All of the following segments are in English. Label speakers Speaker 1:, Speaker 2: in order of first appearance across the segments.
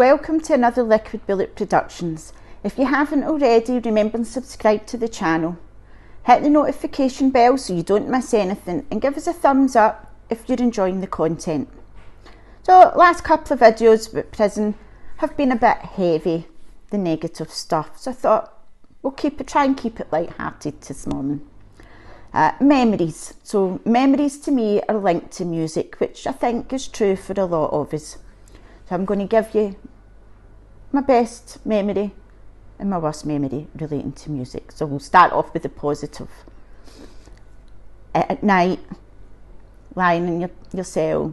Speaker 1: Welcome to another Liquid Bullet Productions. If you haven't already, remember to subscribe to the channel. Hit the notification bell so you don't miss anything, and give us a thumbs up if you're enjoying the content. So last couple of videos about prison have been a bit heavy, the negative stuff, so I thought we'll try and keep it light-hearted this morning. Memories. So memories to me are linked to music, which I think is true for a lot of us. So I'm going to give you my best memory and my worst memory relating to music. So we'll start off with the positive. At night, lying in your cell,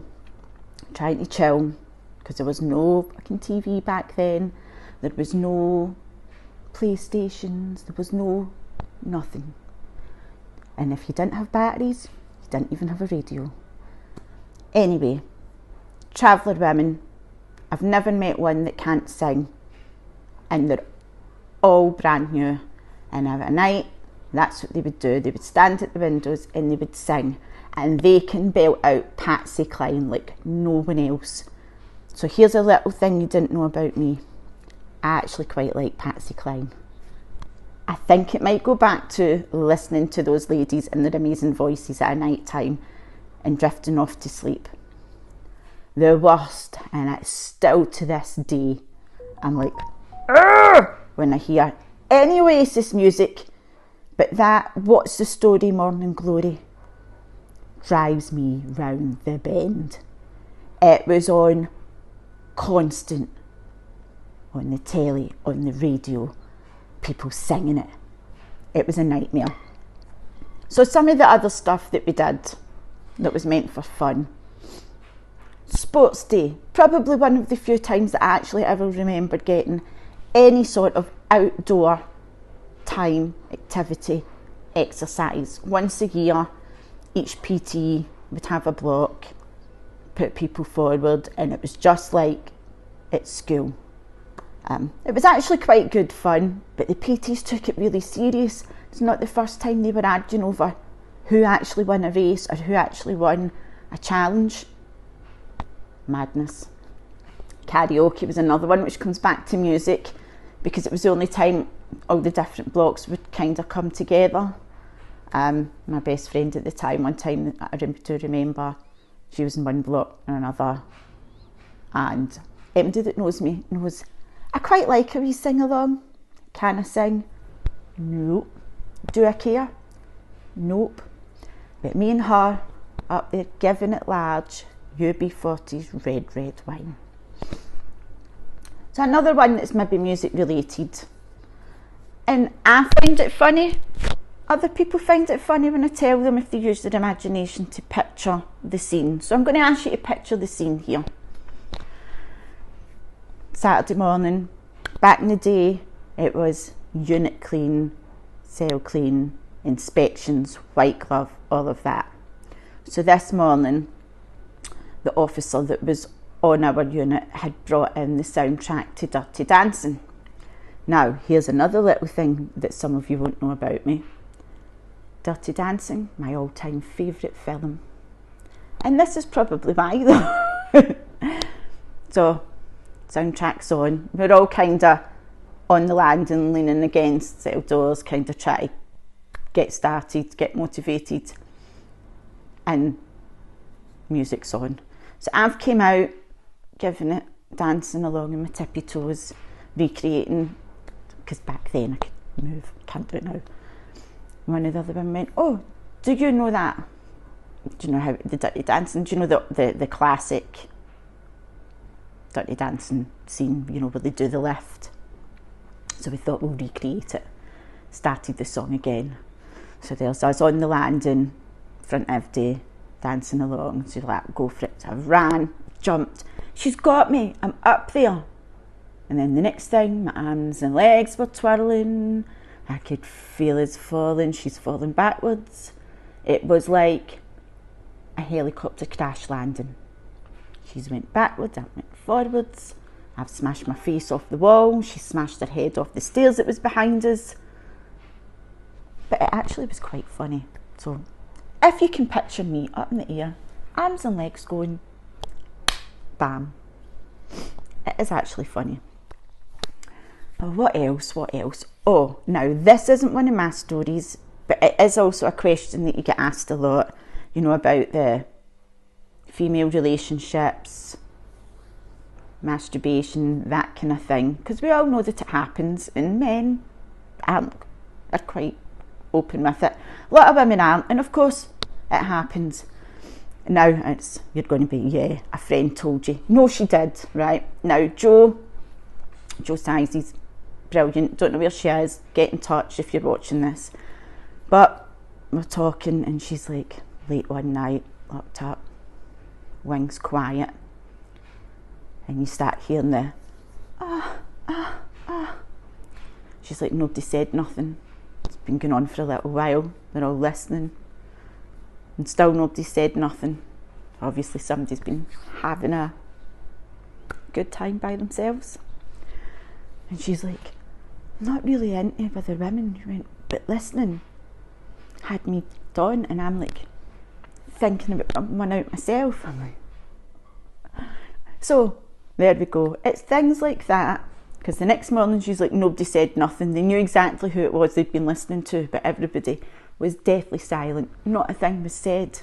Speaker 1: trying to chill, because there was no fucking TV back then, there was no PlayStations, there was nothing. And if you didn't have batteries, you didn't even have a radio. Anyway, traveller women, I've never met one that can't sing, and they're all brand new. And at night, that's what they would do. They would stand at the windows and they would sing, and they can belt out Patsy Cline like no one else. So here's a little thing you didn't know about me. I actually quite like Patsy Cline. I think it might go back to listening to those ladies and their amazing voices at night time and drifting off to sleep. The worst, and it's still to this day, I'm like, "Argh!" when I hear any Oasis music, but that What's the Story Morning Glory drives me round the bend. It was on constant, on the telly, on the radio, people singing it. It was a nightmare. So some of the other stuff that we did that was meant for fun. Sports day, probably one of the few times that I actually ever remember getting any sort of outdoor time, activity, exercise. Once a year, each PT would have a block, put people forward, and it was just like at school. It was actually quite good fun, but the PTs took it really serious. It's not the first time they were arguing over who actually won a race or who actually won a challenge. Madness. Karaoke was another one, which comes back to music, because it was the only time all the different blocks would kind of come together. My best friend at the time, one time I do remember, she was in one block and another, and anybody that knows me knows I quite like a wee sing-along. Can I sing? Nope. Do I care? Nope. But me and her up there giving it large, UB40's Red Wine. So another one that's maybe music related. And I find it funny. Other people find it funny when I tell them if they use their imagination to picture the scene. So I'm going to ask you to picture the scene here. Saturday morning, back in the day, it was unit clean, cell clean, inspections, white glove, all of that. So this morning, the officer that was on our unit had brought in the soundtrack to Dirty Dancing. Now, here's another little thing that some of you won't know about me. Dirty Dancing, my all-time favourite film. And this is probably why though. So, soundtrack's on. We're all kind of on the landing, leaning against cell doors, kind of try to get started, get motivated, and music's on. So I've came out, giving it, dancing along in my tippy toes, recreating, because back then I could move, can't do it now. One of the other women went, "Oh, do you know that? Do you know how the Dirty Dancing? Do you know the classic Dirty Dancing scene, you know, where they do the lift?" So we thought we'll recreate it. Started the song again. So there's us on the landing, front of day, dancing along. So you're like, go for it. So I ran, jumped. She's got me. I'm up there. And then the next thing, my arms and legs were twirling. I could feel us falling. She's falling backwards. It was like a helicopter crash landing. She's went backwards, I went forwards. I've smashed my face off the wall. She smashed her head off the stairs that was behind us. But it actually was quite funny. So if you can picture me up in the air, arms and legs going, bam. It is actually funny. Oh, what else? Oh, now this isn't one of my stories, but it is also a question that you get asked a lot, you know, about the female relationships, masturbation, that kind of thing, because we all know that it happens, and men are quite open with it. A lot of women aren't, and of course it happens. Now you're going to be, yeah, a friend told you. No, she did, right? Now Jo Sizes, brilliant, don't know where she is, get in touch if you're watching this. But we're talking and she's like, late one night, locked up, wings quiet, and you start hearing the She's like, nobody said nothing. It's been going on for a little while, they're all listening, and still nobody said nothing. Obviously somebody's been having a good time by themselves. And she's like, I'm not really into other women. She went, but listening had me done, and I'm like thinking about one out myself. I'm like, so there we go. It's things like that, because the next morning she's like, nobody said nothing. They knew exactly who it was they'd been listening to, but everybody was deathly silent. Not a thing was said.